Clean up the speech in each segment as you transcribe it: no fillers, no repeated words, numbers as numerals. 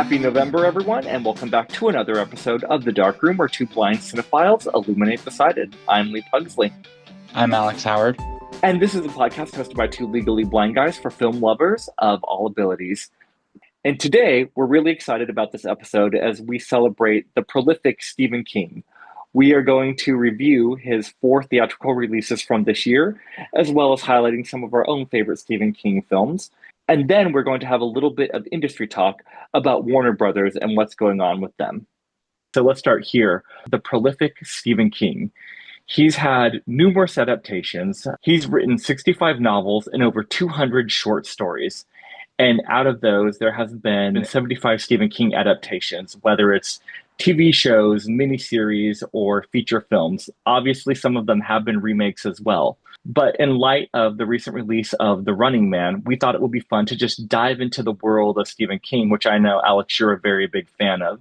Happy November, everyone, and welcome back to another episode of The Dark Room, where two blind cinephiles illuminate the sided. I'm Lee Pugsley. I'm Alex Howard. And this is a podcast hosted by two legally blind guys for film lovers of all abilities. And today, we're really excited about this episode as we celebrate the prolific Stephen King. We are going to review his 4 theatrical releases from this year, as well as highlighting some of our own favorite Stephen King films. And then we're going to have a little bit of industry talk about Warner Brothers and what's going on with them. So let's start here. The prolific Stephen King. He's had numerous adaptations. He's written 65 novels and over 200 short stories. And out of those, there has been 75 Stephen King adaptations, whether it's TV shows, miniseries, or feature films. Obviously, some of them have been remakes as well. But in light of the recent release of The Running Man, we thought it would be fun to just dive into the world of Stephen King, which I know, Alex, you're a very big fan of.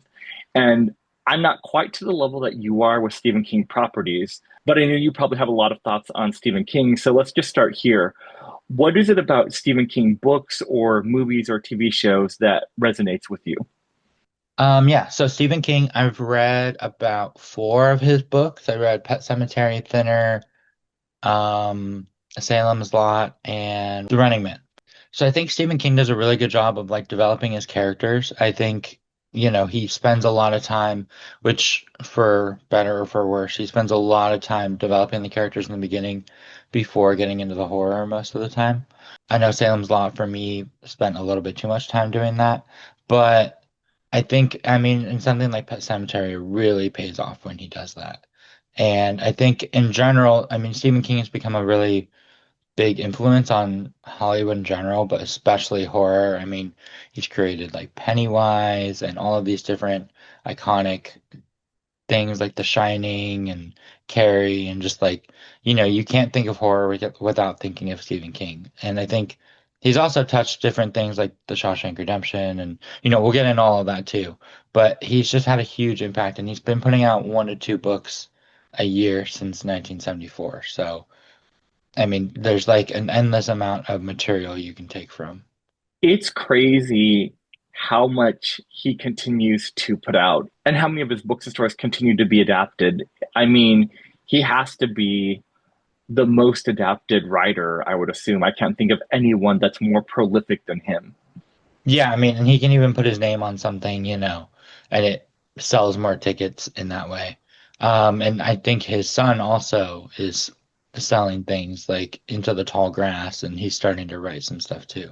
And I'm not quite to the level that you are with Stephen King properties, but I know you probably have a lot of thoughts on Stephen King. So let's just start here. What is it about Stephen King books or movies or TV shows that resonates with you? So Stephen King, I've read about 4 of his books. I read Pet Sematary, Thinner, Salem's Lot, and The Running Man. So I think Stephen King does a really good job of developing his characters. I think, he spends a lot of time, which for better or for worse, he spends a lot of time developing the characters in the beginning before getting into the horror most of the time. I know Salem's Lot for me spent a little bit too much time doing that, but I think, in something like Pet Sematary, it really pays off when he does that. And I think in general, Stephen King has become a really big influence on Hollywood in general, but especially horror. He's created like Pennywise and all of these different iconic things like The Shining and Carrie, and just you can't think of horror without thinking of Stephen King. And I think he's also touched different things like The Shawshank Redemption, and we'll get into all of that too. But he's just had a huge impact, and he's been putting out 1 to 2 books a year since 1974. So, there's like an endless amount of material you can take from. It's crazy how much he continues to put out and how many of his books and stories continue to be adapted. I mean, he has to be the most adapted writer, I would assume. I can't think of anyone that's more prolific than him. Yeah, and he can even put his name on something, and it sells more tickets in that way. And I think his son also is selling things like Into the Tall Grass, and he's starting to write some stuff too.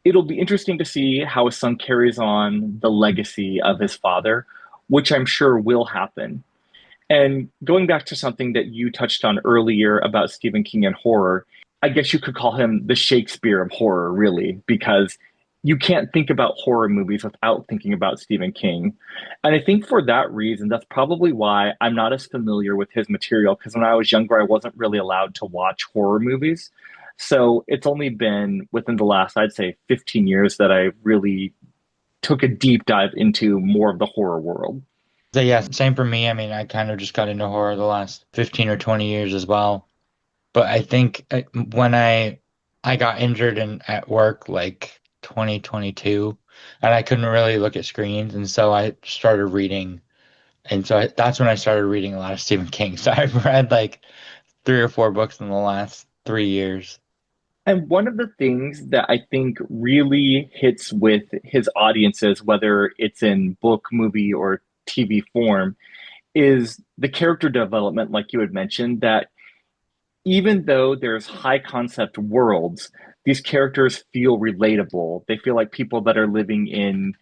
It'll be interesting to see how his son carries on the legacy of his father, which I'm sure will happen. And going back to something that you touched on earlier about Stephen King and horror, I guess you could call him the Shakespeare of horror, really, because you can't think about horror movies without thinking about Stephen King. And I think for that reason, that's probably why I'm not as familiar with his material, because when I was younger, I wasn't really allowed to watch horror movies. So it's only been within the last, I'd say, 15 years that I really took a deep dive into more of the horror world. So yeah, same for me. I kind of just got into horror the last 15 or 20 years as well. But I think when I got injured at work like 2022, and I couldn't really look at screens, and so I started reading, and so that's when I started reading a lot of Stephen King. So I've read like 3 or 4 books in the last 3 years. And one of the things that I think really hits with his audiences, whether it's in book, movie, or TV form, is the character development, like you had mentioned, that even though there's high concept worlds, these characters feel relatable. They feel like people that are living in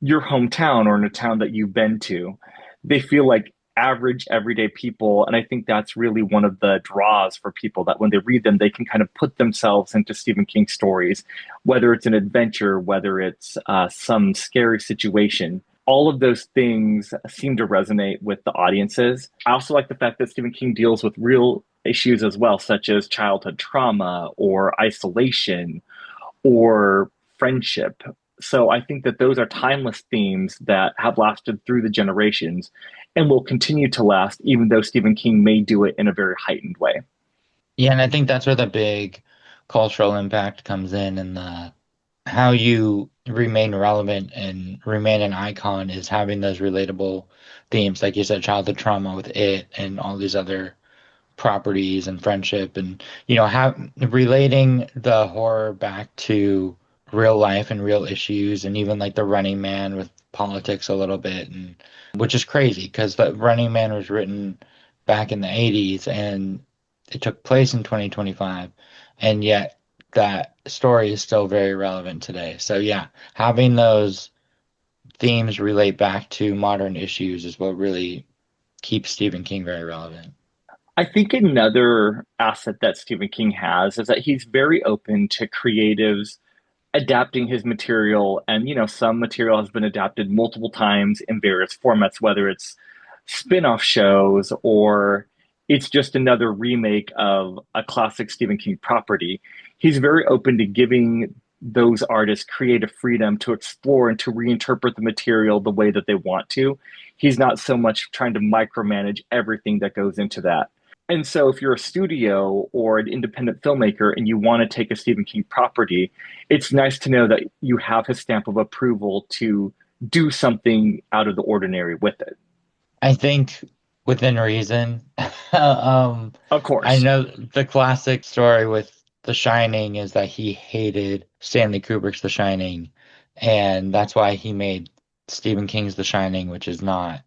your hometown or in a town that you've been to. They feel like average, everyday people. And I think that's really one of the draws for people, that when they read them, they can kind of put themselves into Stephen King stories, whether it's an adventure, whether it's some scary situation. All of those things seem to resonate with the audiences. I also like the fact that Stephen King deals with real issues as well, such as childhood trauma or isolation or friendship. So I think that those are timeless themes that have lasted through the generations and will continue to last, even though Stephen King may do it in a very heightened way. Yeah, and I think that's where the big cultural impact comes in, and the how you remain relevant and remain an icon is having those relatable themes, like you said, childhood trauma with it and all these other properties and friendship and have relating the horror back to real life and real issues and even like the Running Man with politics a little bit and which is crazy because the Running Man was written back in the 80s and it took place in 2025 and yet that story is still very relevant today. So yeah, having those themes relate back to modern issues is what really keeps Stephen King very relevant. I think another asset that Stephen King has is that he's very open to creatives adapting his material. And, some material has been adapted multiple times in various formats, whether it's spin off shows or it's just another remake of a classic Stephen King property. He's very open to giving those artists creative freedom to explore and to reinterpret the material the way that they want to. He's not so much trying to micromanage everything that goes into that. And so, if you're a studio or an independent filmmaker and you want to take a Stephen King property, it's nice to know that you have his stamp of approval to do something out of the ordinary with it. I think within reason. Um, Of I course. know the classic story with The Shining is that he hated Stanley Kubrick's The Shining, and that's why he made Stephen King's The Shining, which is not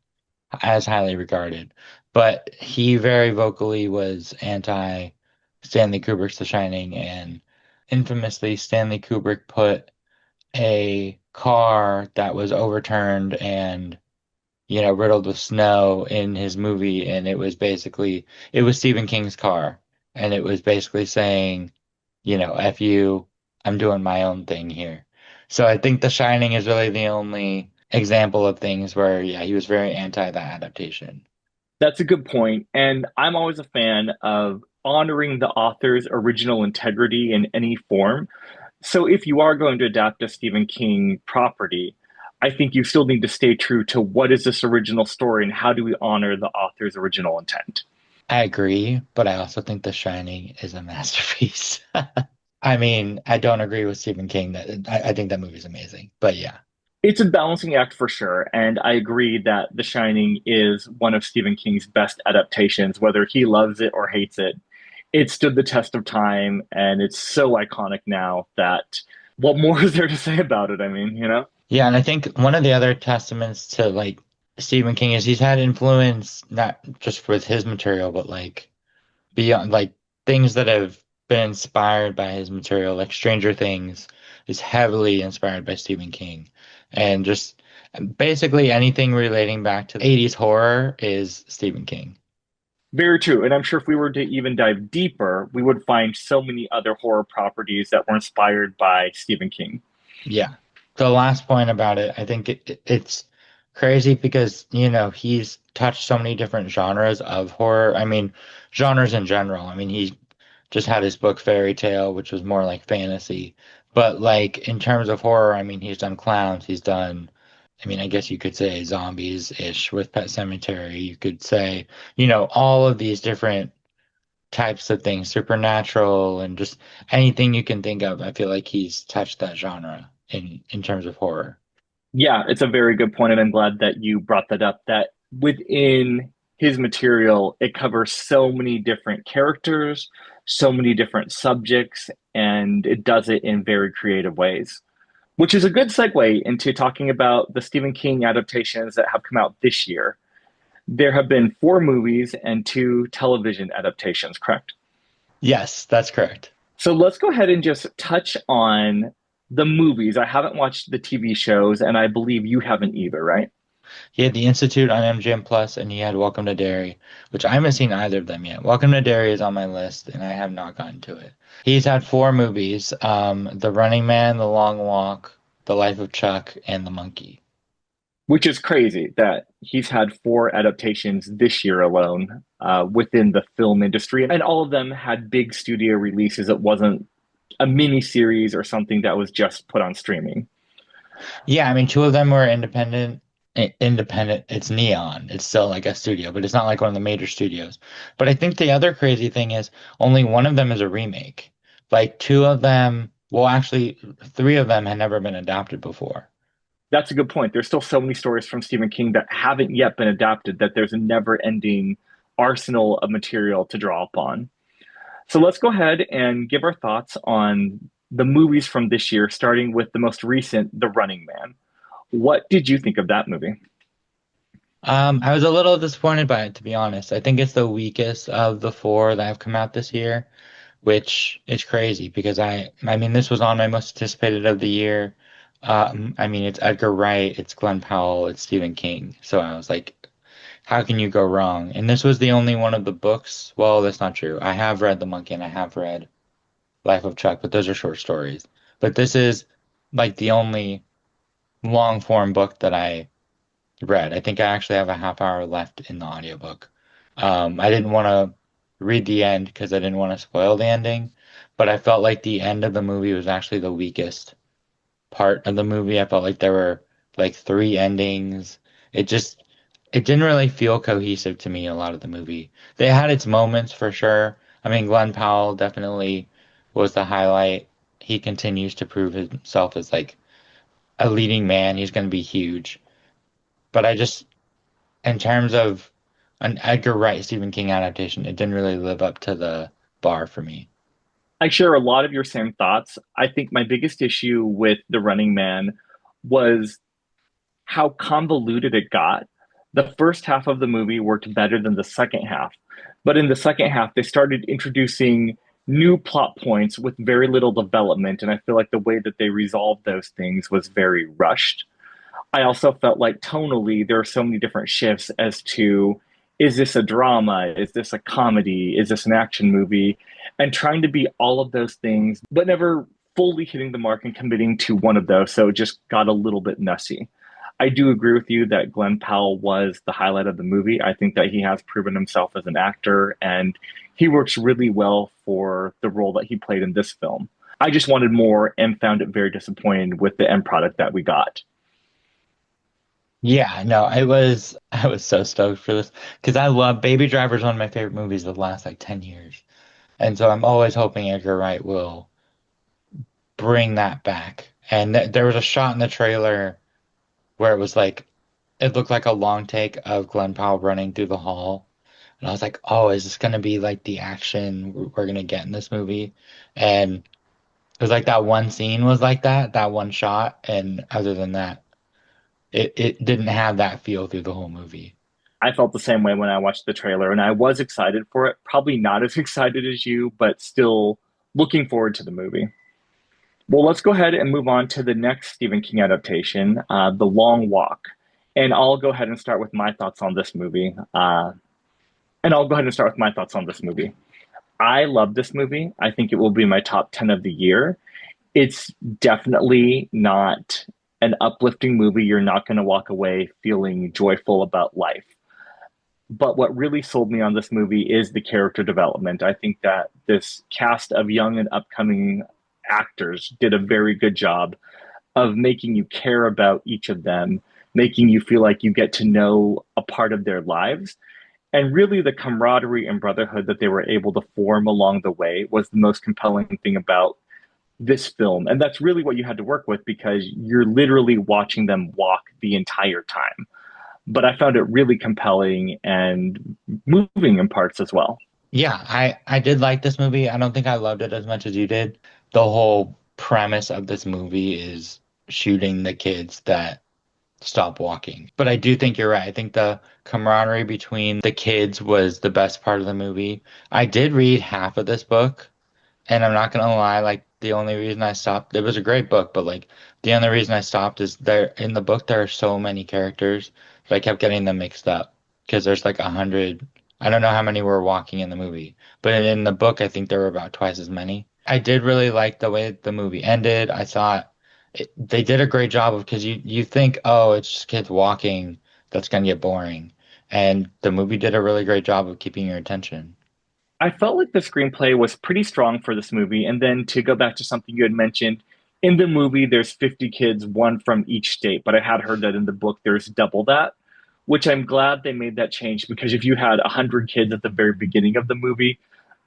as highly regarded. But he very vocally was anti Stanley Kubrick's The Shining, and infamously, Stanley Kubrick put a car that was overturned and riddled with snow in his movie, and it was Stephen King's car, and it was basically saying, F you, I'm doing my own thing here. So I think The Shining is really the only example of things where, yeah, he was very anti that adaptation. That's a good point. And I'm always a fan of honoring the author's original integrity in any form. So if you are going to adapt a Stephen King property, I think you still need to stay true to what is this original story and how do we honor the author's original intent. I agree, but I also think The Shining is a masterpiece. I mean, I don't agree with Stephen King that I think that movie's amazing, but yeah. It's a balancing act for sure, and I agree that The Shining is one of Stephen King's best adaptations, whether he loves it or hates it. It stood the test of time, and it's so iconic now that what more is there to say about it? I mean, Yeah, and I think one of the other testaments to like Stephen King is he's had influence not just with his material, but like beyond like things that have been inspired by his material, like Stranger Things is heavily inspired by Stephen King. And just basically anything relating back to 80s horror is Stephen King. very true. And I'm sure if we were to even dive deeper, we would find so many other horror properties that were inspired by Stephen King. Yeah. The last point about it, I think it's crazy because, he's touched so many different genres of horror. I mean, genres in general. I mean, he just had his book Fairy Tale, which was more like fantasy. But like in terms of horror, I mean, he's done clowns, he's done, I mean, I guess you could say zombies-ish with Pet Cemetery. You could say, all of these different types of things, supernatural and just anything you can think of. I feel like he's touched that genre in terms of horror. Yeah, it's a very good point, and I'm glad that you brought that up. That within his material, it covers so many different characters, so many different subjects, and it does it in very creative ways. Which is a good segue into talking about the Stephen King adaptations that have come out this year. There have been four movies and two television adaptations, correct? Yes, that's correct. So let's go ahead and just touch on the movies. I haven't watched the TV shows, and I believe you haven't either, right? He had The Institute on MGM Plus, and he had Welcome to Derry, which I haven't seen either of them yet. Welcome to Derry is on my list, and I have not gotten to it. He's had four movies: The Running Man, The Long Walk, The Life of Chuck, and The Monkey. Which is crazy that he's had four adaptations this year alone within the film industry, and all of them had big studio releases. It wasn't a mini series or something that was just put on streaming. Yeah, I mean, two of them were independent. Independent. It's Neon. It's still like a studio, but it's not like one of the major studios. But I think the other crazy thing is only one of them is a remake. Like two of them. Well, actually, three of them had never been adapted before. That's a good point. There's still so many stories from Stephen King that haven't yet been adapted that there's a never ending arsenal of material to draw upon. So let's go ahead and give our thoughts on the movies from this year, starting with the most recent, The Running Man. What did you think of that movie? I was a little disappointed by it, to be honest. I think it's the weakest of the four that have come out this year, which is crazy because I mean, this was on my most anticipated of the year. I mean, it's Edgar Wright, it's Glenn Powell, it's Stephen King. So I was like, how can you go wrong? And this was the only one of the books. Well, that's not true. I have read The Monkey and I have read Life of Chuck, but those are short stories. But this is like the only long form book that I read. I think I actually have a half hour left in the audiobook. I didn't want to read the end because I didn't want to spoil the ending, but I felt like the end of the movie was actually the weakest part of the movie. I felt like there were like three endings. It just it didn't really feel cohesive to me, a lot of the movie. They had its moments for sure. I mean, Glenn Powell definitely was the highlight. He continues to prove himself as like a leading man. He's going to be huge. But I just in terms of an Edgar Wright Stephen King adaptation, it didn't really live up to the bar for me. I share a lot of your same thoughts. I think my biggest issue with The Running Man was how convoluted it got. The first half of the movie worked better than the second half. But in the second half, they started introducing new plot points with very little development. And I feel like the way that they resolved those things was very rushed. I also felt like tonally, there are so many different shifts as to is this a drama? Is this a comedy? Is this an action movie? And trying to be all of those things, but never fully hitting the mark and committing to one of those. So it just got a little bit messy. I do agree with you that Glenn Powell was the highlight of the movie. I think that he has proven himself as an actor and he works really well for the role that he played in this film. I just wanted more and found it very disappointing with the end product that we got. Yeah, no, I was so stoked for this because I love Baby Driver is one of my favorite movies of the last like 10 years. And so I'm always hoping Edgar Wright will bring that back. And there was a shot in the trailer where it was like it looked like a long take of Glenn Powell running through the hall. And I was like, "Oh, is this gonna be like the action we're gonna get in this movie?" And it was like that one scene was like that one shot, and other than that, it didn't have that feel through the whole movie. I felt the same way when I watched the trailer, and I was excited for it. Probably not as excited as you, but still looking forward to the movie. Well, let's go ahead and move on to the next Stephen King adaptation, The Long Walk. And I'll go ahead and start with my thoughts on this movie. I love this movie. I think it will be my top 10 of the year. It's definitely not an uplifting movie. You're not going to walk away feeling joyful about life. But what really sold me on this movie is the character development. I think that this cast of young and upcoming actors did a very good job of making you care about each of them, making you feel like you get to know a part of their lives. And really, the camaraderie and brotherhood that they were able to form along the way was the most compelling thing about this film. And that's really what you had to work with because you're literally watching them walk the entire time. But I found it really compelling and moving in parts as well. Yeah, I did like this movie. I don't think I loved it as much as you did. The whole premise of this movie is shooting the kids that stop walking. But I do think you're right. I think the camaraderie between the kids was the best part of the movie. I did read half of this book, and I'm not gonna lie, like the only reason I stopped, it was a great book, but like the only reason I stopped is there in the book there are so many characters that I kept getting them mixed up because there's like 100. I don't know how many were walking in the movie, but in the book I think there were about twice as many. I did really like the way the movie ended. I thought they did a great job of because you think, oh, it's just kids walking, that's gonna get boring, and the movie did a really great job of keeping your attention. I felt like the screenplay was pretty strong for this movie. And then to go back to something you had mentioned, in the movie, there's 50 kids, one from each state. But I had heard that in the book, there's double that, which I'm glad they made that change because if you had 100 kids at the very beginning of the movie,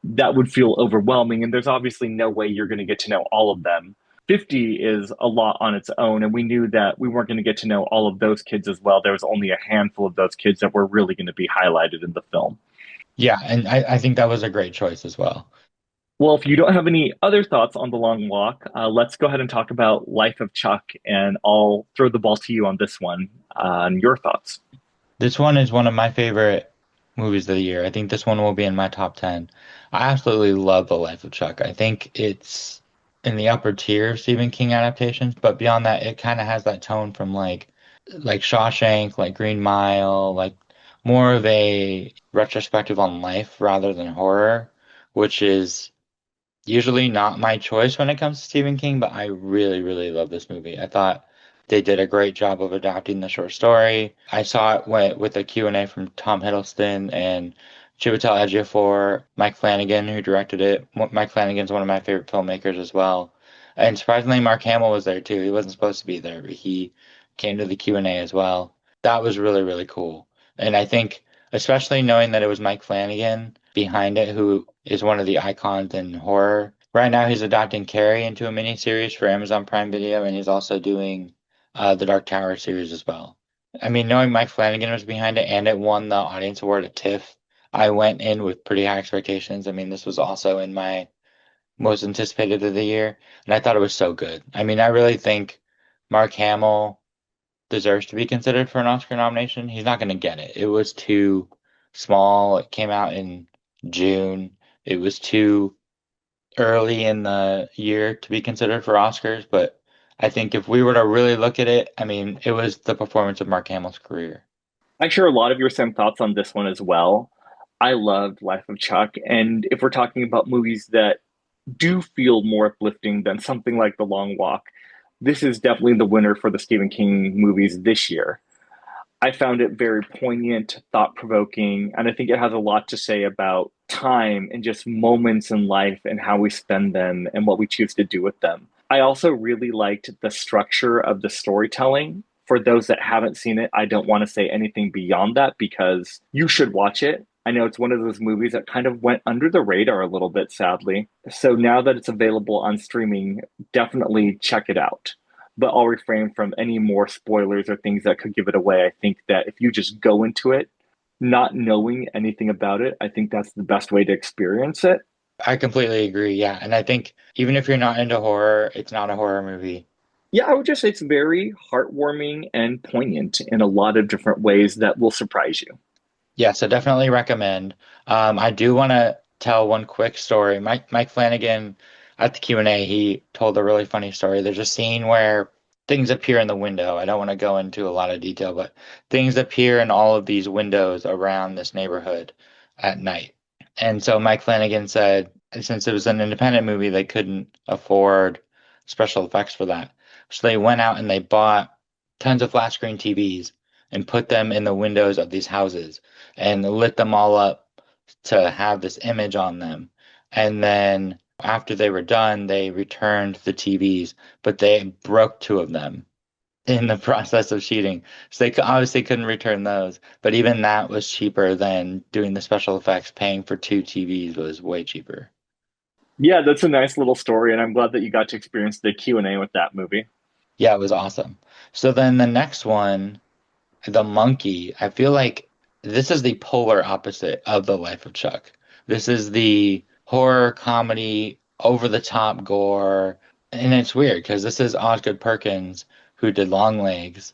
that would feel overwhelming. And there's obviously no way you're going to get to know all of them. 50 is a lot on its own. And we knew that we weren't going to get to know all of those kids as well. There was only a handful of those kids that were really going to be highlighted in the film. Yeah, and I think that was a great choice as well. Well, if you don't have any other thoughts on The Long Walk, let's go ahead and talk about Life of Chuck, and I'll throw the ball to you on this one, on your thoughts. This one is one of my favorite movies of the year. I think this one will be in my top 10. I absolutely love The Life of Chuck. I think it's in the upper tier of Stephen King adaptations, but beyond that, it kind of has that tone from like Shawshank, like Green Mile, like more of a retrospective on life rather than horror, which is usually not my choice when it comes to Stephen King, but I really, really love this movie. I thought they did a great job of adapting the short story. I saw it with a Q&A from Tom Hiddleston and Chiwetel Ejiofor, Mike Flanagan, who directed it. Mike Flanagan's one of my favorite filmmakers as well. And surprisingly, Mark Hamill was there too. He wasn't supposed to be there, but he came to the Q&A as well. That was really, really cool. And I think, especially knowing that it was Mike Flanagan behind it, who is one of the icons in horror. Right now, he's adapting Carrie into a miniseries for Amazon Prime Video, and he's also doing the Dark Tower series as well. I mean, knowing Mike Flanagan was behind it and it won the audience award at TIFF, I went in with pretty high expectations. I mean, this was also in my most anticipated of the year, and I thought it was so good. I mean, I really think Mark Hamill deserves to be considered for an Oscar nomination. He's not going to get it. It was too small. It came out in June. It was too early in the year to be considered for Oscars, but I think if we were to really look at it, I mean, it was the performance of Mark Hamill's career. I share a lot of your same thoughts on this one as well. I loved Life of Chuck. And if we're talking about movies that do feel more uplifting than something like The Long Walk, this is definitely the winner for the Stephen King movies this year. I found it very poignant, thought provoking, and I think it has a lot to say about time and just moments in life and how we spend them and what we choose to do with them. I also really liked the structure of the storytelling. For those that haven't seen it, I don't want to say anything beyond that because you should watch it. I know it's one of those movies that kind of went under the radar a little bit, sadly. So now that it's available on streaming, definitely check it out, but I'll refrain from any more spoilers or things that could give it away. I think that if you just go into it not knowing anything about it, I think that's the best way to experience it. I completely agree. Yeah. And I think even if you're not into horror, it's not a horror movie. Yeah, I would just say it's very heartwarming and poignant in a lot of different ways that will surprise you. Yeah, so definitely recommend. I do want to tell one quick story. Mike Flanagan at the Q&A, he told a really funny story. There's a scene where things appear in the window. I don't want to go into a lot of detail, but things appear in all of these windows around this neighborhood at night. And so Mike Flanagan said, since it was an independent movie, they couldn't afford special effects for that. So they went out and they bought tons of flat screen TVs and put them in the windows of these houses and lit them all up to have this image on them. And then after they were done, they returned the TVs, but they broke two of them in the process of shooting. So they obviously couldn't return those. But even that was cheaper than doing the special effects. Paying for two TVs was way cheaper. Yeah, that's a nice little story, and I'm glad that you got to experience the Q&A with that movie. Yeah, it was awesome. So then the next one, The Monkey, I feel like this is the polar opposite of The Life of Chuck. This is the horror comedy, over the top gore. And it's weird because this is Osgood Perkins who did Longlegs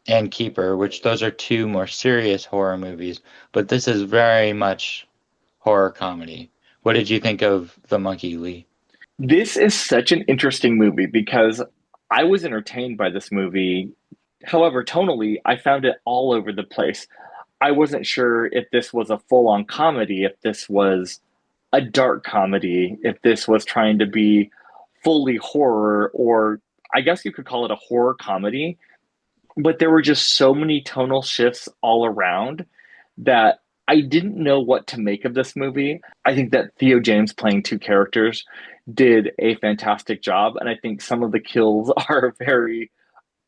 and Keeper, which those are two more serious horror movies, but this is very much horror comedy. What did you think of The Monkey, Lee? This is such an interesting movie because I was entertained by this movie. However, tonally, I found it all over the place. I wasn't sure if this was a full on comedy, if this was a dark comedy, if this was trying to be fully horror, or I guess you could call it a horror comedy. But there were just so many tonal shifts all around that I didn't know what to make of this movie. I think that Theo James playing two characters did a fantastic job, and I think some of the kills are very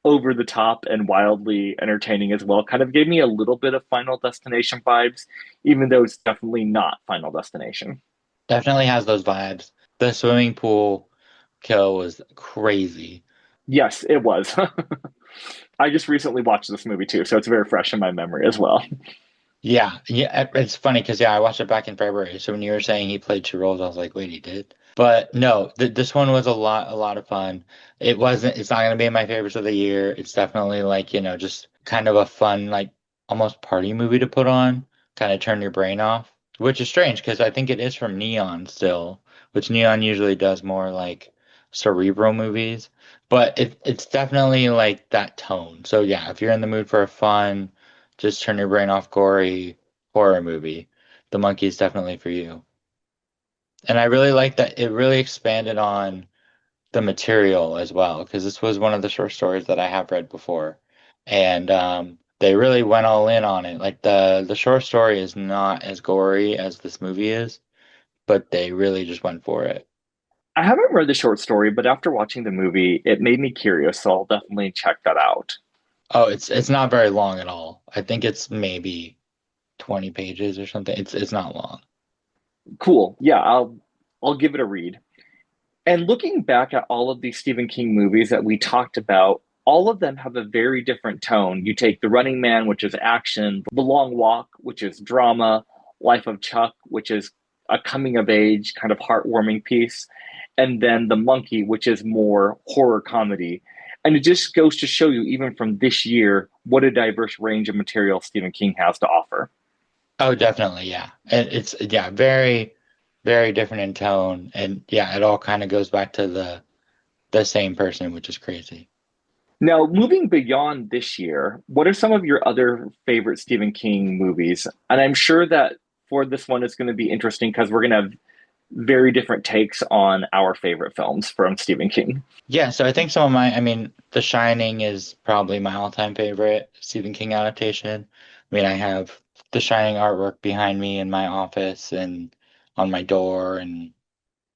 over the top and wildly entertaining as well. Kind of gave me a little bit of Final Destination vibes, even though it's definitely not Final Destination. Definitely has those vibes. The swimming pool kill was crazy. Yes, it was. I just recently watched this movie too, so it's very fresh in my memory as well. Yeah, yeah, it's funny because yeah, I watched it back in February. So when you were saying he played two roles, I was like, wait, he did? But no, th this one was a lot of fun. It wasn't, it's not gonna be in my favorites of the year. It's definitely like, just kind of a fun, like almost party movie to put on, kind of turn your brain off, which is strange because I think it is from Neon still, which Neon usually does more like cerebral movies, but it's definitely like that tone. So yeah, if you're in the mood for a fun just turn your brain off gory horror movie. The Monkey is definitely for you. And I really like that it really expanded on the material as well, because this was one of the short stories that I have read before. And they really went all in on it. Like the short story is not as gory as this movie is, but they really just went for it. I haven't read the short story, but after watching the movie, it made me curious, so I'll definitely check that out. Oh, it's not very long at all. I think it's maybe 20 pages or something. It's not long. Cool. Yeah, I'll give it a read. And looking back at all of these Stephen King movies that we talked about, all of them have a very different tone. You take The Running Man, which is action, The Long Walk, which is drama, Life of Chuck, which is a coming of age, kind of heartwarming piece, and then The Monkey, which is more horror comedy. And it just goes to show you, even from this year, what a diverse range of material Stephen King has to offer. Oh, definitely, yeah. And it's yeah, very, very different in tone. And yeah, it all kind of goes back to the same person, which is crazy. Now, moving beyond this year, what are some of your other favorite Stephen King movies? And I'm sure that for this one, it's going to be interesting because we're going to have very different takes on our favorite films from Stephen King. Yeah, so I think some of I mean, The Shining is probably my all-time favorite Stephen King adaptation. I mean, I have The Shining artwork behind me in my office and on my door, and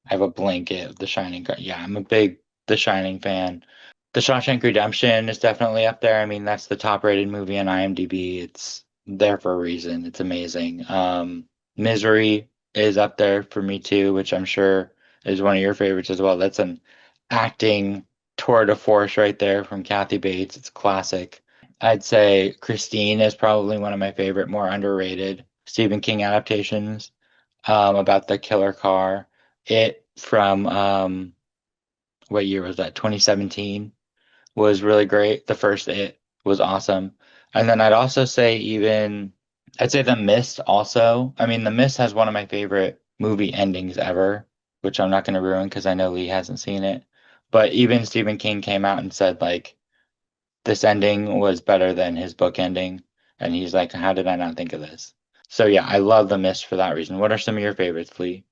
I have a blanket of The Shining. Yeah, I'm a big The Shining fan. The Shawshank Redemption is definitely up there. I mean, that's the top rated movie on IMDb. It's there for a reason. It's amazing. Misery is up there for me too, which I'm sure is one of your favorites as well. That's an acting tour de force right there from Kathy Bates. It's classic. I'd say Christine is probably one of my favorite, more underrated Stephen King adaptations about the killer car. It from what year was that? 2017 was really great. The first It was awesome. And then I'd say The Mist also. I mean, The Mist has one of my favorite movie endings ever, which I'm not going to ruin because I know Lee hasn't seen it. But even Stephen King came out and said like this ending was better than his book ending. And he's like, how did I not think of this? So yeah, I love The Mist for that reason. What are some of your favorites, Lee?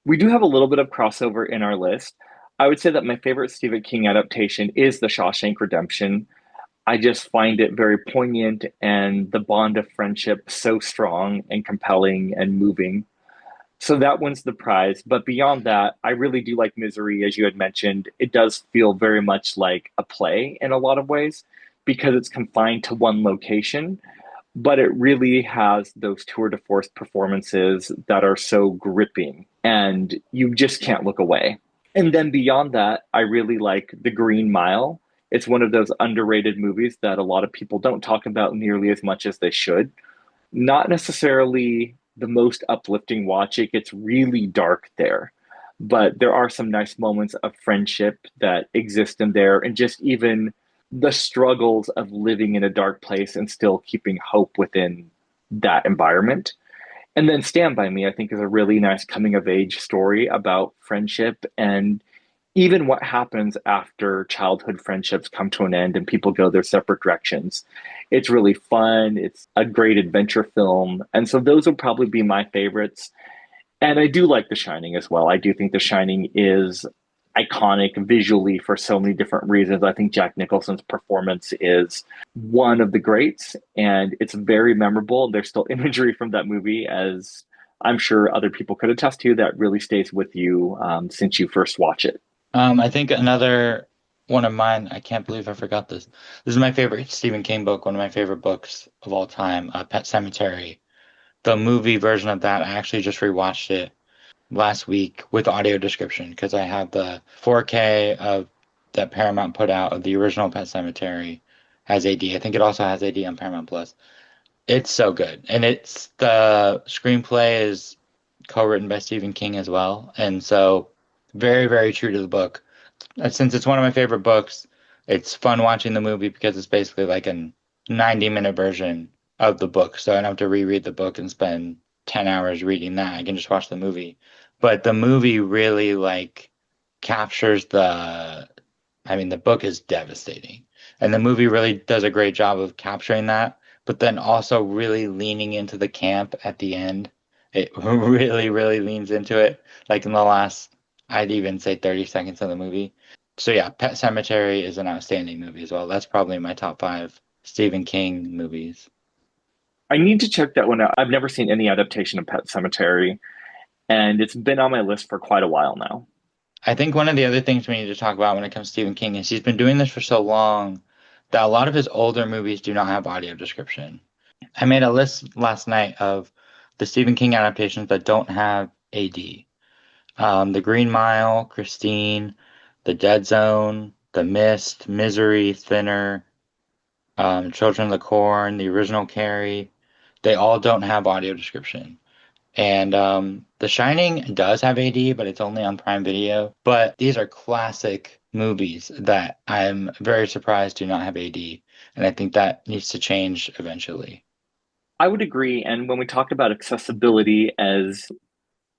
We do have a little bit of crossover in our list. I would say that my favorite Stephen King adaptation is The Shawshank Redemption. I just find it very poignant and the bond of friendship so strong and compelling and moving. So that wins the prize. But beyond that, I really do like Misery, as you had mentioned. It does feel very much like a play in a lot of ways because it's confined to one location, but it really has those tour de force performances that are so gripping and you just can't look away. And then beyond that, I really like The Green Mile. It's one of those underrated movies that a lot of people don't talk about nearly as much as they should. Not necessarily the most uplifting watch. It gets really dark there. But there are some nice moments of friendship that exist in there, and just even the struggles of living in a dark place and still keeping hope within that environment. And then Stand By Me, I think, is a really nice coming of age story about friendship and even what happens after childhood friendships come to an end and people go their separate directions. It's really fun. It's a great adventure film. And so those would probably be my favorites. And I do like The Shining as well. I do think The Shining is iconic visually for so many different reasons. I think Jack Nicholson's performance is one of the greats, and it's very memorable. There's still imagery from that movie, as I'm sure other people could attest to, that really stays with you since you first watch it. I think another one of mine, I can't believe I forgot this. This is my favorite Stephen King book, one of my favorite books of all time, Pet Sematary. The movie version of that, I actually just rewatched it last week with audio description because I have the 4K of that Paramount put out of the original Pet Cemetery has AD. I think it also has AD on Paramount Plus. It's so good. And it's the screenplay is co-written by Stephen King as well. And so very, very true to the book. Since it's one of my favorite books, it's fun watching the movie because it's basically like a 90-minute version of the book. So I don't have to reread the book and spend 10 hours reading that. I can just watch the movie. But the movie really like captures I mean, the book is devastating. And the movie really does a great job of capturing that, but then also really leaning into the camp at the end. It really, really leans into it. Like in the last, I'd even say 30 seconds of the movie. So yeah, Pet Cemetery is an outstanding movie as well. That's probably my top five Stephen King movies. I need to check that one out. I've never seen any adaptation of Pet Cemetery, and it's been on my list for quite a while now. I think one of the other things we need to talk about when it comes to Stephen King is he's been doing this for so long that a lot of his older movies do not have audio description. I made a list last night of the Stephen King adaptations that don't have AD. The Green Mile, Christine, The Dead Zone, The Mist, Misery, Thinner, Children of the Corn, the original Carrie. They all don't have audio description. And The Shining does have AD, but it's only on Prime Video. But these are classic movies that I'm very surprised do not have AD. And I think that needs to change eventually. I would agree. And when we talk about accessibility as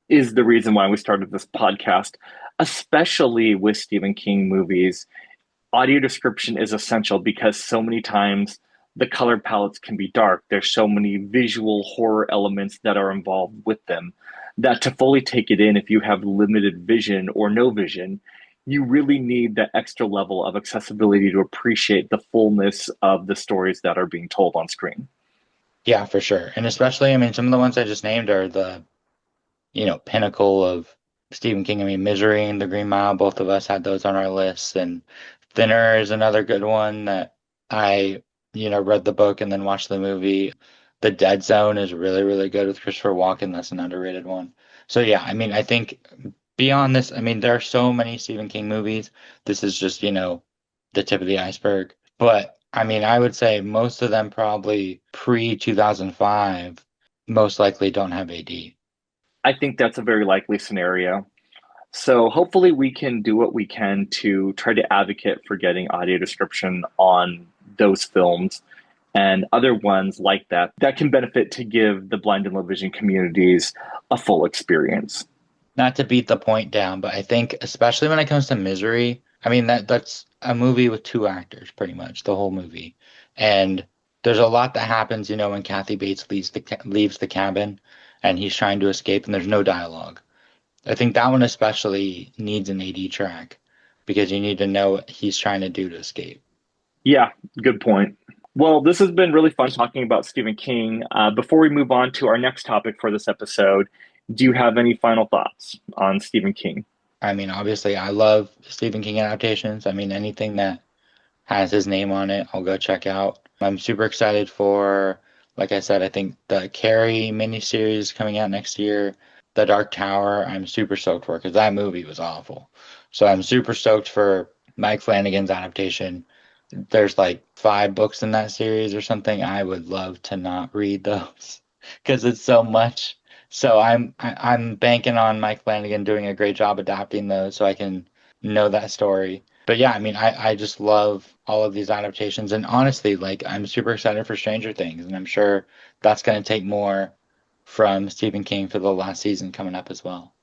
is the reason why we started this podcast, especially with Stephen King movies, audio description is essential because so many times the color palettes can be dark. There's so many visual horror elements that are involved with them that to fully take it in, if you have limited vision or no vision, you really need that extra level of accessibility to appreciate the fullness of the stories that are being told on screen. Yeah, for sure. And especially, I mean, some of the ones I just named are the pinnacle of Stephen King. I mean, Misery and The Green Mile, both of us had those on our lists. And Thinner is another good one that I read the book and then watched the movie. The Dead Zone is really, really good with Christopher Walken. That's an underrated one. So yeah, I mean, I think beyond this, I mean, there are so many Stephen King movies. This is just the tip of the iceberg. But I mean, I would say most of them probably pre 2005 most likely don't have AD. I think that's a very likely scenario. So hopefully we can do what we can to try to advocate for getting audio description on those films and other ones like that that can benefit to give the blind and low vision communities a full experience. Not to beat the point down, but I think especially when it comes to Misery, I mean that's a movie with two actors pretty much the whole movie. And there's a lot that happens when Kathy Bates leaves the cabin and he's trying to escape and there's no dialogue. I think that one especially needs an AD track because you need to know what he's trying to do to escape. Yeah, good point. Well, this has been really fun talking about Stephen King. Before we move on to our next topic for this episode, do you have any final thoughts on Stephen King? I mean, obviously I love Stephen King adaptations. I mean, anything that has his name on it, I'll go check out. I'm super excited for, like I said, I think the Carrie miniseries coming out next year. The Dark Tower, I'm super stoked for because that movie was awful. So I'm super stoked for Mike Flanagan's adaptation. There's like five books in that series or something. I would love to not read those because it's so much. So I'm banking on Mike Flanagan doing a great job adapting those so I can know that story. But yeah, I mean, I just love all of these adaptations. And honestly, like, I'm super excited for Stranger Things. And I'm sure that's going to take more from Stephen King for the last season coming up as well.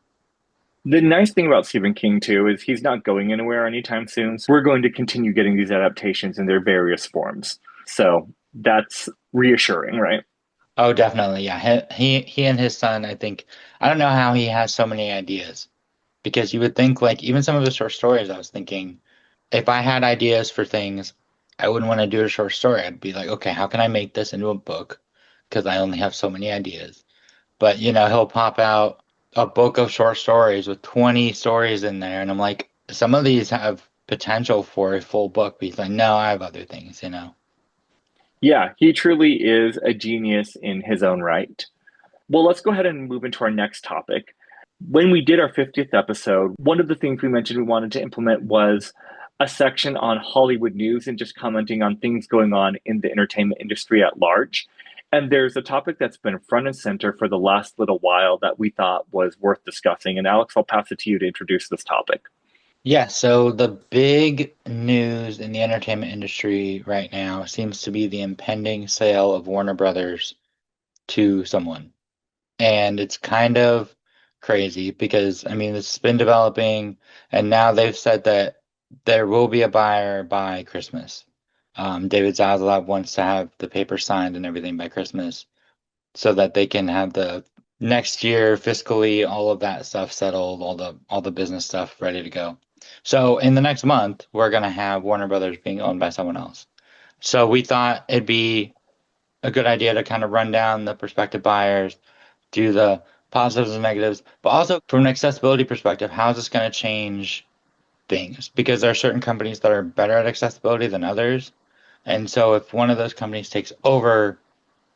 The nice thing about Stephen King, too, is he's not going anywhere anytime soon. So we're going to continue getting these adaptations in their various forms. So that's reassuring, right? Oh, definitely. Yeah. He and his son, I think, I don't know how he has so many ideas because you would think, like, even some of the short stories, I was thinking, if I had ideas for things, I wouldn't want to do a short story. I'd be like, okay, how can I make this into a book? Because I only have so many ideas. But he'll pop out a book of short stories with 20 stories in there. And I'm like, some of these have potential for a full book. But he's like, no, I have other things. Yeah, he truly is a genius in his own right. Well, let's go ahead and move into our next topic. When we did our 50th episode, one of the things we mentioned we wanted to implement was a section on Hollywood news and just commenting on things going on in the entertainment industry at large. And there's a topic that's been front and center for the last little while that we thought was worth discussing. And Alex, I'll pass it to you to introduce this topic. Yeah, so the big news in the entertainment industry right now seems to be the impending sale of Warner Brothers to someone. And it's kind of crazy because, I mean, it's been developing, and now they've said that there will be a buyer by Christmas. David Zaslav wants to have the paper signed and everything by Christmas so that they can have the next year fiscally all of that stuff settled, all the business stuff ready to go. So in the next month, we're gonna have Warner Brothers being owned by someone else. So we thought it'd be a good idea to kind of run down the prospective buyers, do the positives and negatives, but also from an accessibility perspective, how is this going to change things? Because there are certain companies that are better at accessibility than others. And so if one of those companies takes over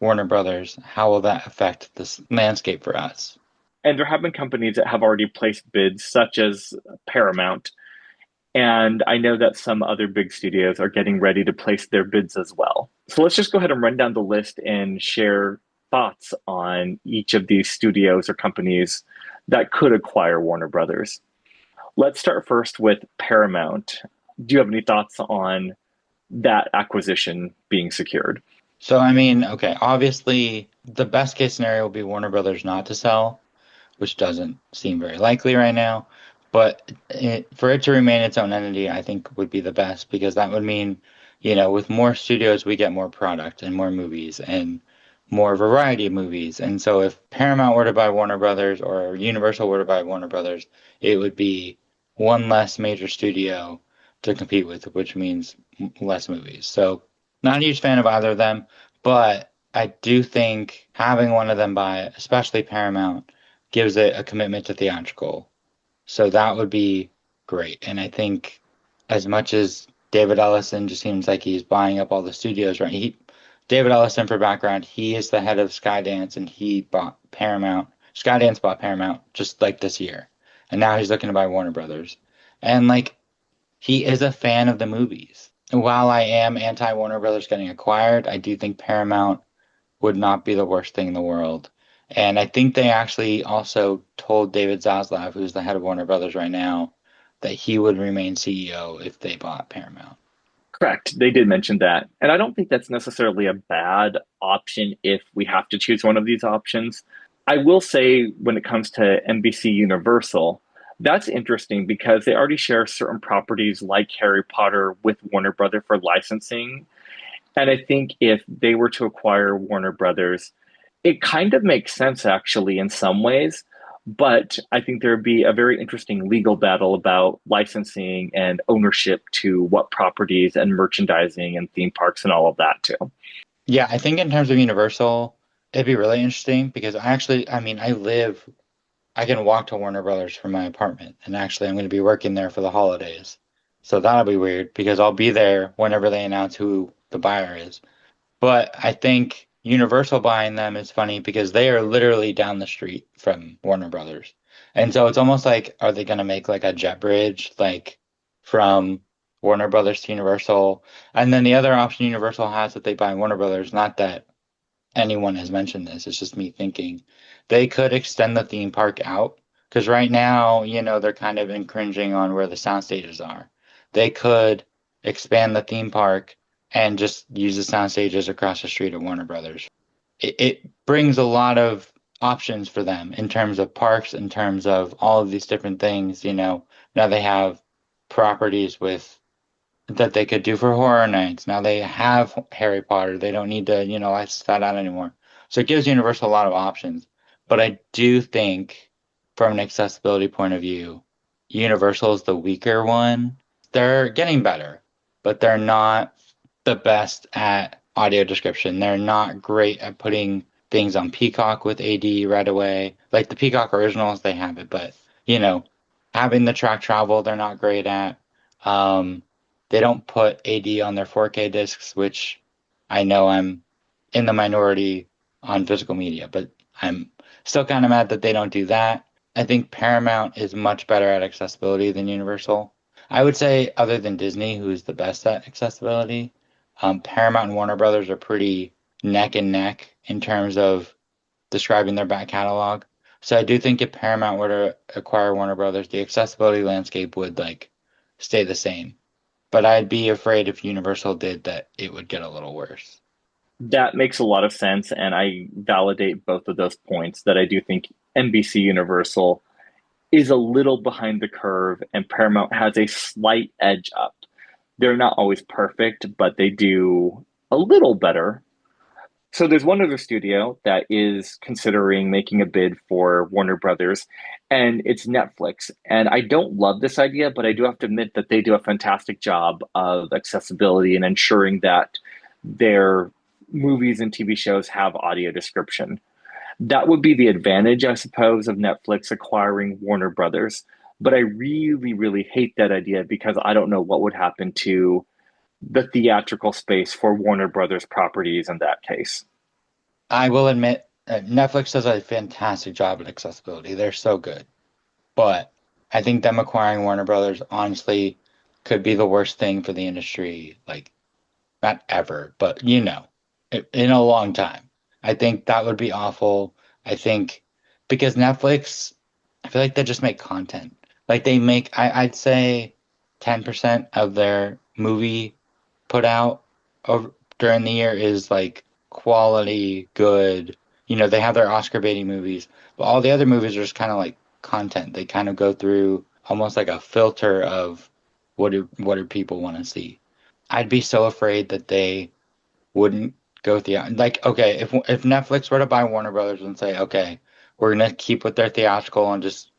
Warner Brothers, how will that affect this landscape for us? And there have been companies that have already placed bids, such as Paramount. And I know that some other big studios are getting ready to place their bids as well. So let's just go ahead and run down the list and share thoughts on each of these studios or companies that could acquire Warner Brothers. Let's start first with Paramount. Do you have any thoughts on that acquisition being secured? So, I mean, okay, obviously the best case scenario will be Warner Brothers not to sell, which doesn't seem very likely right now. But for it to remain its own entity, I think would be the best because that would mean, with more studios, we get more product and more movies and more variety of movies. And so if Paramount were to buy Warner Brothers or Universal were to buy Warner Brothers, it would be one less major studio to compete with, which means less movies. So not a huge fan of either of them, but I do think having one of them buy, especially Paramount, gives it a commitment to theatrical. So that would be great. And I think as much as David Ellison just seems like he's buying up all the studios, right? David Ellison, for background, he is the head of Skydance and he bought Paramount. Skydance bought Paramount just like this year. And now he's looking to buy Warner Brothers. And like he is a fan of the movies. And while I am anti Warner Brothers getting acquired, I do think Paramount would not be the worst thing in the world. And I think they actually also told David Zaslav, who's the head of Warner Brothers right now, that he would remain CEO if they bought Paramount. Correct. They did mention that. And I don't think that's necessarily a bad option if we have to choose one of these options. I will say, when it comes to NBC Universal, that's interesting because they already share certain properties like Harry Potter with Warner Brother for licensing. And I think if they were to acquire Warner Brothers, it kind of makes sense actually in some ways. But I think there would be a very interesting legal battle about licensing and ownership to what properties and merchandising and theme parks and all of that too. Yeah, I think in terms of Universal, it'd be really interesting because I mean, I can walk to Warner Brothers from my apartment, and actually, I'm going to be working there for the holidays. So that'll be weird because I'll be there whenever they announce who the buyer is. But I think Universal buying them is funny because they are literally down the street from Warner Brothers. And so it's almost like, are they going to make like a jet bridge, like from Warner Brothers to Universal? And then the other option Universal has if they buy Warner Brothers, not that anyone has mentioned this, it's just me thinking, they could extend the theme park out because right now, they're kind of infringing on where the sound stages are. They could expand the theme park and just use the sound stages across the street at Warner Brothers. It brings a lot of options for them in terms of parks, in terms of all of these different things. Now they have properties with that they could do for horror nights. Now they have Harry Potter. They don't need to, license that out anymore. So it gives Universal a lot of options. But I do think, from an accessibility point of view, Universal is the weaker one. They're getting better, but they're not the best at audio description. They're not great at putting things on Peacock with AD right away. Like the Peacock originals, they have it, but having the track travel, they're not great at. Um, they don't put AD on their 4K discs, which I know I'm in the minority on physical media, but I'm still kind of mad that they don't do that. I think Paramount is much better at accessibility than Universal. I would say, other than Disney, who's the best at accessibility, Paramount and Warner Brothers are pretty neck and neck in terms of describing their back catalog. So I do think if Paramount were to acquire Warner Brothers, the accessibility landscape would like stay the same. But I'd be afraid if Universal did that it would get a little worse. That makes a lot of sense, and I validate both of those points that I do think NBC Universal is a little behind the curve and Paramount has a slight edge up. They're not always perfect, but they do a little better. So there's one other studio that is considering making a bid for Warner Brothers, and it's Netflix. And I don't love this idea, but I do have to admit that they do a fantastic job of accessibility and ensuring that their movies and TV shows have audio description. That would be the advantage, I suppose, of Netflix acquiring Warner Brothers. But I really, really hate that idea because I don't know what would happen to the theatrical space for Warner Brothers properties in that case. I will admit, Netflix does a fantastic job at accessibility. They're so good. But I think them acquiring Warner Brothers honestly could be the worst thing for the industry, like not ever, but in a long time. I think that would be awful. I think because Netflix, I feel like they just make content. Like they make, I'd say 10% of their movie put out over, during the year is like quality, good. They have their Oscar baiting movies, but all the other movies are just kind of like content. They kind of go through almost like a filter of what do people want to see. I'd be so afraid that they wouldn't go like okay, if Netflix were to buy Warner Brothers and say, okay, we're gonna keep with their theatrical and just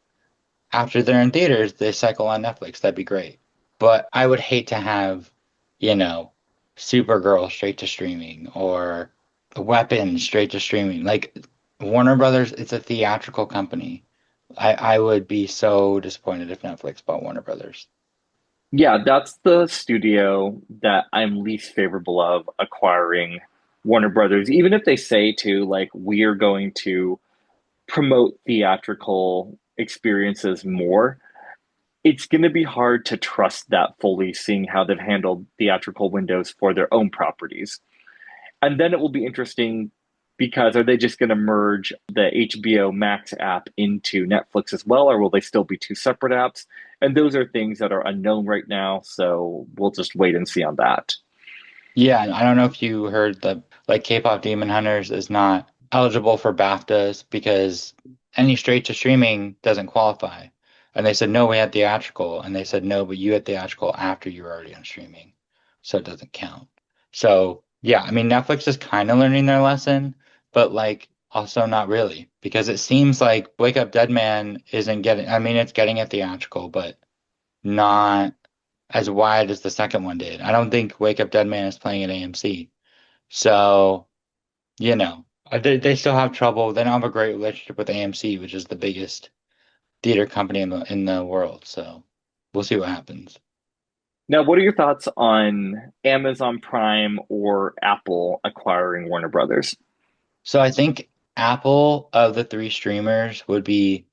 after they're in theaters, they cycle on Netflix, that'd be great. But I would hate to have, you know, Supergirl straight to streaming or Weapon straight to streaming. Like Warner Brothers, it's a theatrical company. I would be so disappointed if Netflix bought Warner Brothers. Yeah, that's the studio that I'm least favorable of acquiring Warner Brothers, even if they say to, like, we're going to promote theatrical experiences more. It's going to be hard to trust that fully, seeing how they've handled theatrical windows for their own properties. And then it will be interesting because are they just going to merge the HBO Max app into Netflix as well, or will they still be two separate apps? And those are things that are unknown right now. So we'll just wait and see on that. Yeah, and I don't know if you heard that like K-pop Demon Hunters is not eligible for BAFTAs because any straight to streaming doesn't qualify. And they said, no, we had theatrical. And they said, no, but you had theatrical after you were already on streaming. So it doesn't count. So yeah, I mean, Netflix is kind of learning their lesson, but like also not really because it seems like Wake Up Dead Man isn't getting, I mean, it's getting a theatrical, but not as wide as the second one did. I don't think Wake Up Dead Man is playing at AMC. So, they still have trouble. They don't have a great relationship with AMC, which is the biggest theater company in the world. So, we'll see what happens. Now, what are your thoughts on Amazon Prime or Apple acquiring Warner Brothers? So, I think Apple of the three streamers would be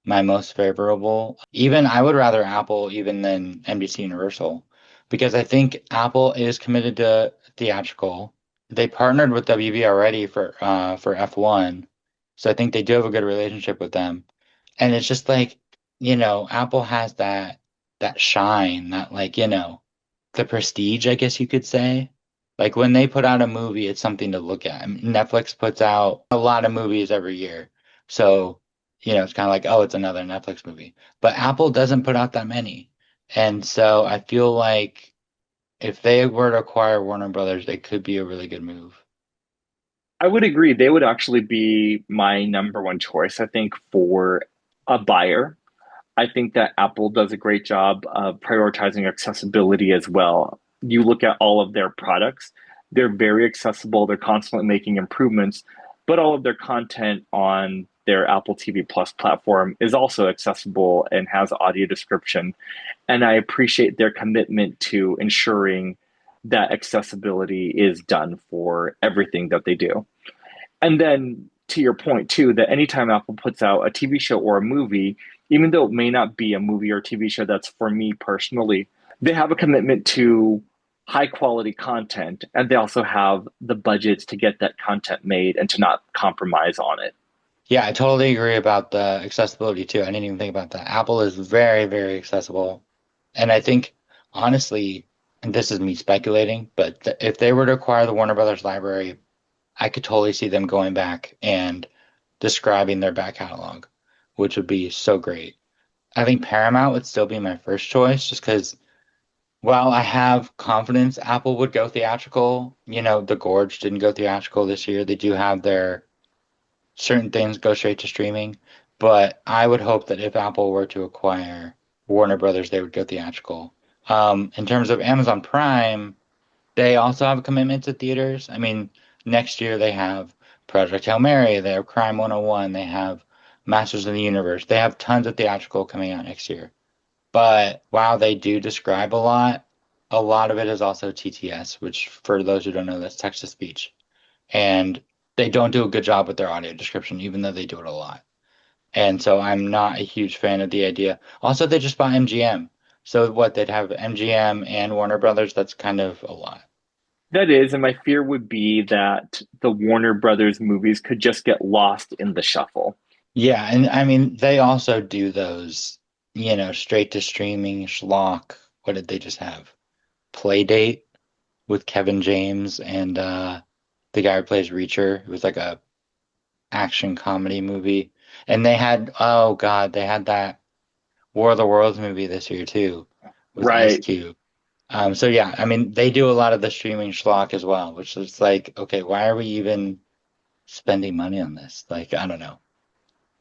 my most favorable. Even I would rather Apple even than NBC Universal because I think Apple is committed to theatrical. They partnered with WB already for F1. So I think they do have a good relationship with them. And it's just like, Apple has that shine, that like, the prestige, I guess you could say. Like when they put out a movie, it's something to look at. I mean, Netflix puts out a lot of movies every year. So, it's kind of like, oh, it's another Netflix movie. But Apple doesn't put out that many. And so I feel like if they were to acquire Warner Brothers, it could be a really good move. I would agree. They would actually be my number one choice, I think, for a buyer. I think that Apple does a great job of prioritizing accessibility as well. You look at all of their products, they're very accessible, they're constantly making improvements, but all of their content on their Apple TV Plus platform is also accessible and has audio description. And I appreciate their commitment to ensuring that accessibility is done for everything that they do. And then to your point too, that anytime Apple puts out a TV show or a movie, even though it may not be a movie or TV show that's for me personally, they have a commitment to high quality content, and they also have the budgets to get that content made and to not compromise on it. Yeah, I totally agree about the accessibility too. I didn't even think about that. Apple is very, very accessible. And I think, honestly, and this is me speculating, but if they were to acquire the Warner Brothers library, I could totally see them going back and describing their back catalog, which would be so great. I think Paramount would still be my first choice just because while I have confidence Apple would go theatrical, The Gorge didn't go theatrical this year. They do have their certain things go straight to streaming, but I would hope that if Apple were to acquire Warner Brothers, they would go theatrical. In terms of Amazon Prime, they also have a commitment to theaters. I mean, next year they have Project Hail Mary, they have Crime 101, they have Masters of the Universe. They have tons of theatrical coming out next year. But while they do describe a lot of it is also TTS, which for those who don't know, that's text to speech. And they don't do a good job with their audio description, even though they do it a lot. And so I'm not a huge fan of the idea. Also, they just bought MGM. So what, they'd have MGM and Warner Brothers? That's kind of a lot. That is, and my fear would be that the Warner Brothers movies could just get lost in the shuffle. Yeah, and I mean, they also do those, straight to streaming schlock. What did they just have? Playdate with Kevin James and the guy who plays Reacher. It was like a action comedy movie. And they had, oh God, they had that War of the Worlds movie this year too with Ice Right. Cube. So yeah, I mean, they do a lot of the streaming schlock as well, which is like, okay, why are we even spending money on this? Like, I don't know.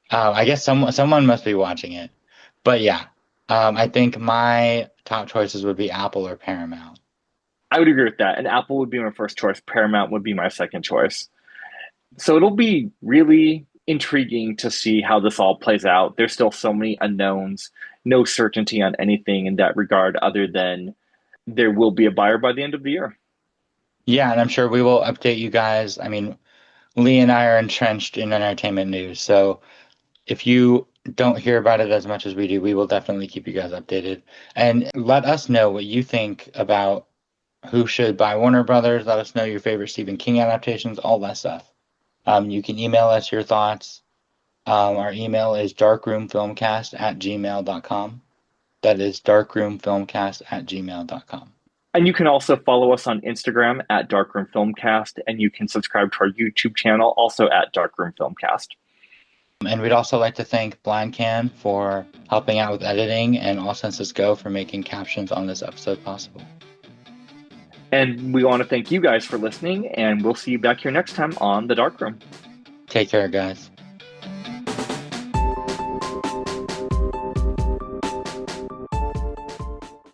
I guess someone must be watching it. But yeah, I think my top choices would be Apple or Paramount. I would agree with that. And Apple would be my first choice. Paramount would be my second choice. So it'll be really intriguing to see how this all plays out. There's still so many unknowns, no certainty on anything in that regard, other than there will be a buyer by the end of the year. Yeah, and I'm sure we will update you guys. I mean, Lee and I are entrenched in entertainment news, so if you don't hear about it as much as we do, we will definitely keep you guys updated. And let us know what you think about who should buy Warner Brothers. Let us know your favorite Stephen King adaptations, all that stuff. You can email us your thoughts. Our email is darkroomfilmcast@gmail.com. That is darkroomfilmcast@gmail.com. And you can also follow us on Instagram at Darkroom Filmcast, and you can subscribe to our YouTube channel also at Darkroom Filmcast. And we'd also like to thank BlindCan for helping out with editing and All Senses Go for making captions on this episode possible. And we want to thank you guys for listening, and we'll see you back here next time on The Dark Room. Take care, guys.